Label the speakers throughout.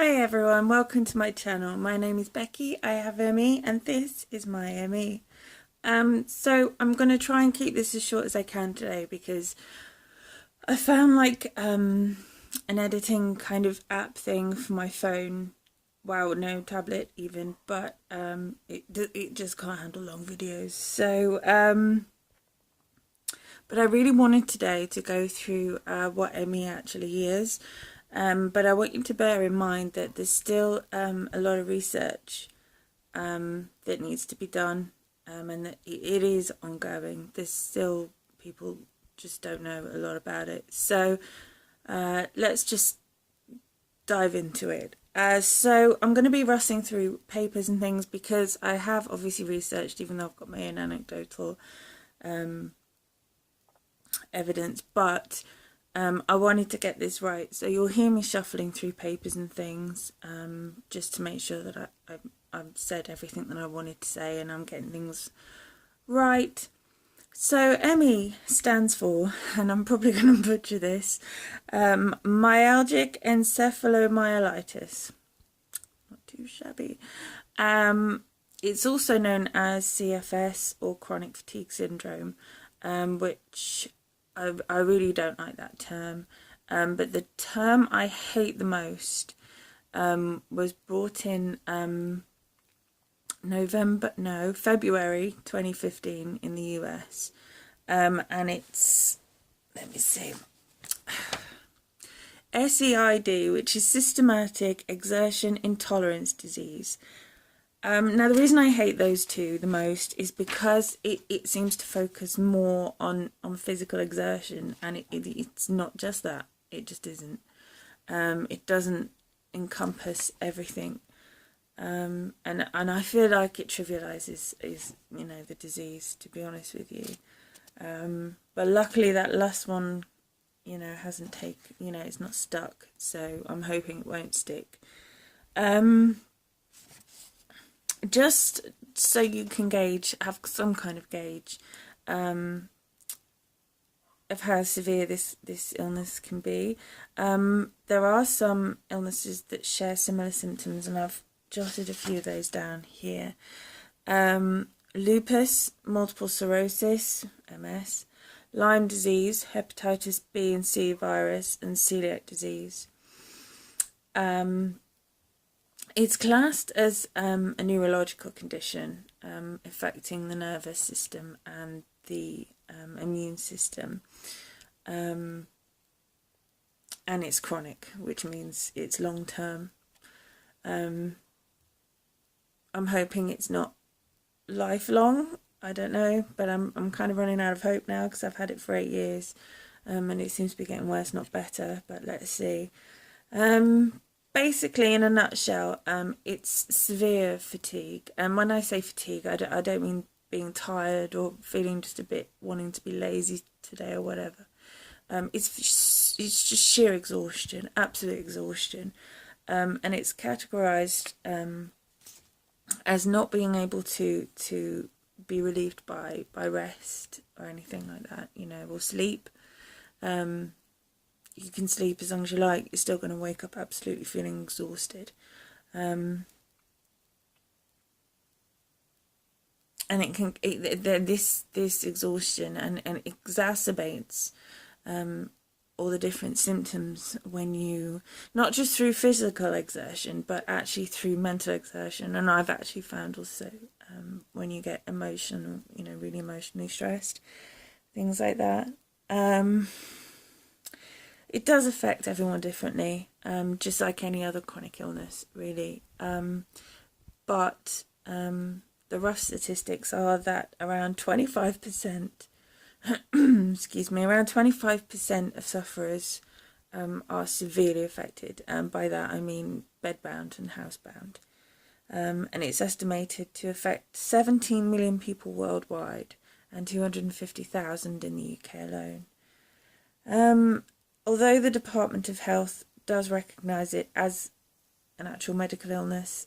Speaker 1: Hi everyone, welcome to my channel. My name is Becky, I have ME, and this is my ME. So I'm going to try and keep this as short as I can today because I found an editing kind of app thing for my phone. Well, no tablet even, but it just can't handle long videos. So but I really wanted today to go through what ME actually is. But I want you to bear in mind that there's still a lot of research that needs to be done, and that it is ongoing. There's still people just don't know a lot about it. So let's just dive into it. So I'm going to be rushing through papers and things because I have obviously researched, even though I've got my own anecdotal evidence, but I wanted to get this right, so you'll hear me shuffling through papers and things just to make sure that I've said everything that I wanted to say and I'm getting things right. So ME stands for, and I'm probably going to butcher this, myalgic encephalomyelitis. Not too shabby. It's also known as CFS or chronic fatigue syndrome, which I really don't like that term, but the term I hate the most was brought in February 2015 in the US, and it's, let me see, SEID, which is systematic exertion intolerance disease. Now, the reason I hate those two the most is because it seems to focus more on physical exertion, and it's not just that. It just isn't. It doesn't encompass everything, and I feel like it trivializes the disease, to be honest with you. But luckily that last one hasn't it's not stuck, so I'm hoping it won't stick. Just so you can have some kind of gauge of how severe this illness can be. There are some illnesses that share similar symptoms, and I've jotted a few of those down here. Lupus, multiple sclerosis, MS, Lyme disease, hepatitis B and C virus, and celiac disease. It's classed as a neurological condition affecting the nervous system and the immune system, and it's chronic, which means it's long term. I'm hoping it's not lifelong. I don't know, but I'm kind of running out of hope now because I've had it for 8 years, and it seems to be getting worse, not better. But let's see. Basically, in a nutshell, it's severe fatigue. And when I say fatigue, I don't mean being tired or feeling just a bit wanting to be lazy today or whatever. It's just sheer exhaustion, absolute exhaustion. And it's categorized as not being able to be relieved by rest or anything like that, or sleep. You can sleep as long as you like, you're still going to wake up absolutely feeling exhausted. And this exhaustion and exacerbates all the different symptoms when you, not just through physical exertion, but actually through mental exertion. And I've actually found also when you get emotional, really emotionally stressed, things like that. It does affect everyone differently, just like any other chronic illness, really. But the rough statistics are that around 25%, excuse me, around 25% of sufferers are severely affected. And by that I mean bedbound and housebound. And it's estimated to affect 17 million people worldwide and 250,000 in the UK alone. Although the Department of Health does recognise it as an actual medical illness,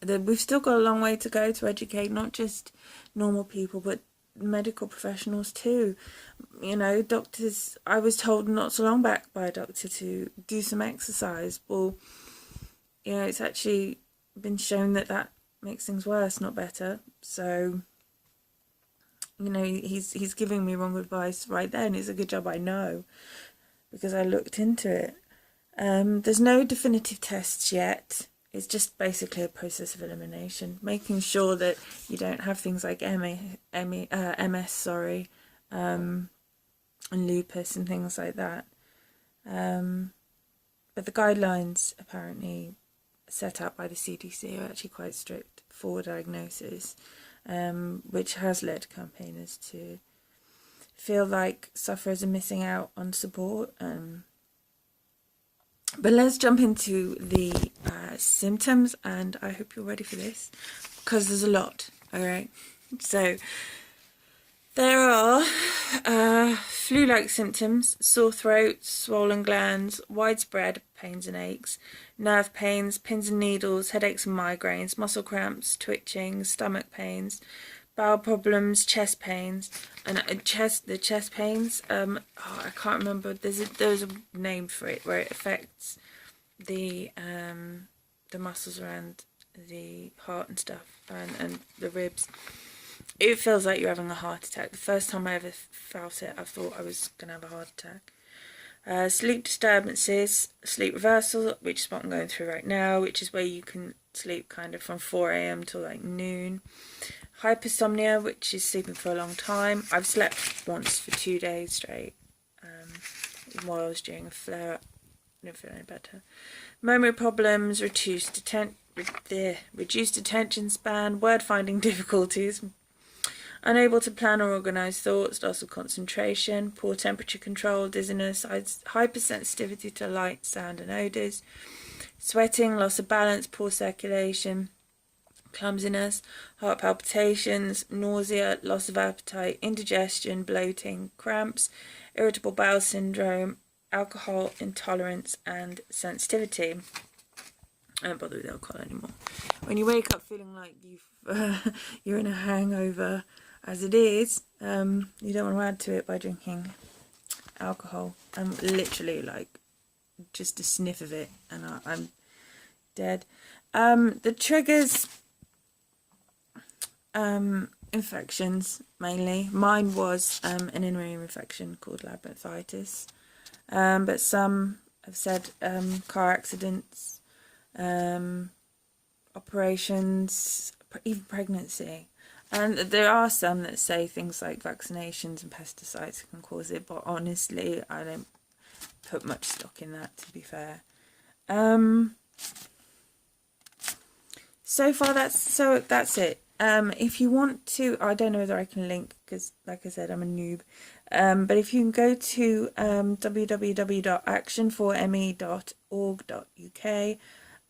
Speaker 1: we've still got a long way to go to educate not just normal people, but medical professionals too. You know, doctors, I was told not so long back by a doctor to do some exercise. Well, you know, it's actually been shown that that makes things worse, not better. So, you know, he's giving me wrong advice right there, and it's a good job I know, because I looked into it. There's no definitive tests yet. It's just basically a process of elimination, making sure that you don't have things like MS, sorry, and lupus and things like that. But the guidelines apparently set out by the CDC are actually quite strict for diagnosis, which has led campaigners to feel like sufferers are missing out on support. But let's jump into the symptoms, and I hope you're ready for this, because there's a lot. Alright, so there are flu-like symptoms: sore throat, swollen glands, widespread pains and aches, nerve pains, pins and needles, headaches and migraines, muscle cramps, twitching, stomach pains, bowel problems, chest pains, and the chest pains. I can't remember. There's a name for it, where it affects the muscles around the heart and stuff, and the ribs. It feels like you're having a heart attack. The first time I ever felt it, I thought I was gonna have a heart attack. Sleep disturbances, sleep reversal, which is what I'm going through right now, which is where you can sleep kind of from 4 a.m. till like noon. Hypersomnia, which is sleeping for a long time. I've slept once for 2 days straight while I was during a flare-up. I didn't feel any better. Memory problems, reduced attention span, word-finding difficulties, unable to plan or organise thoughts, loss of concentration, poor temperature control, dizziness, hypersensitivity to light, sound and odours, sweating, loss of balance, poor circulation, clumsiness, heart palpitations, nausea, loss of appetite, indigestion, bloating, cramps, irritable bowel syndrome, alcohol intolerance and sensitivity. I don't bother with alcohol anymore. When you wake up feeling like you're in a hangover as it is, you don't want to add to it by drinking alcohol. I'm literally like just a sniff of it and I'm dead. The triggers, infections mainly. Mine was an inner infection called labyrinthitis, but some have said car accidents, operations, even pregnancy. And there are some that say things like vaccinations and pesticides can cause it, but honestly I don't put much stock in that, to be fair. So far that's it. If you want to, I don't know whether I can link, because like I said, I'm a noob, but if you can go to www.actionforme.org.uk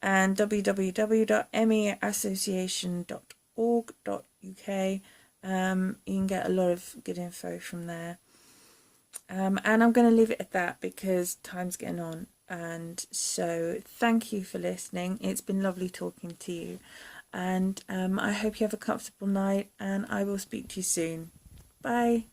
Speaker 1: and www.meassociation.org.uk, you can get a lot of good info from there. And I'm going to leave it at that because time's getting on. And so thank you for listening. It's been lovely talking to you. And I hope you have a comfortable night, and I will speak to you soon. Bye.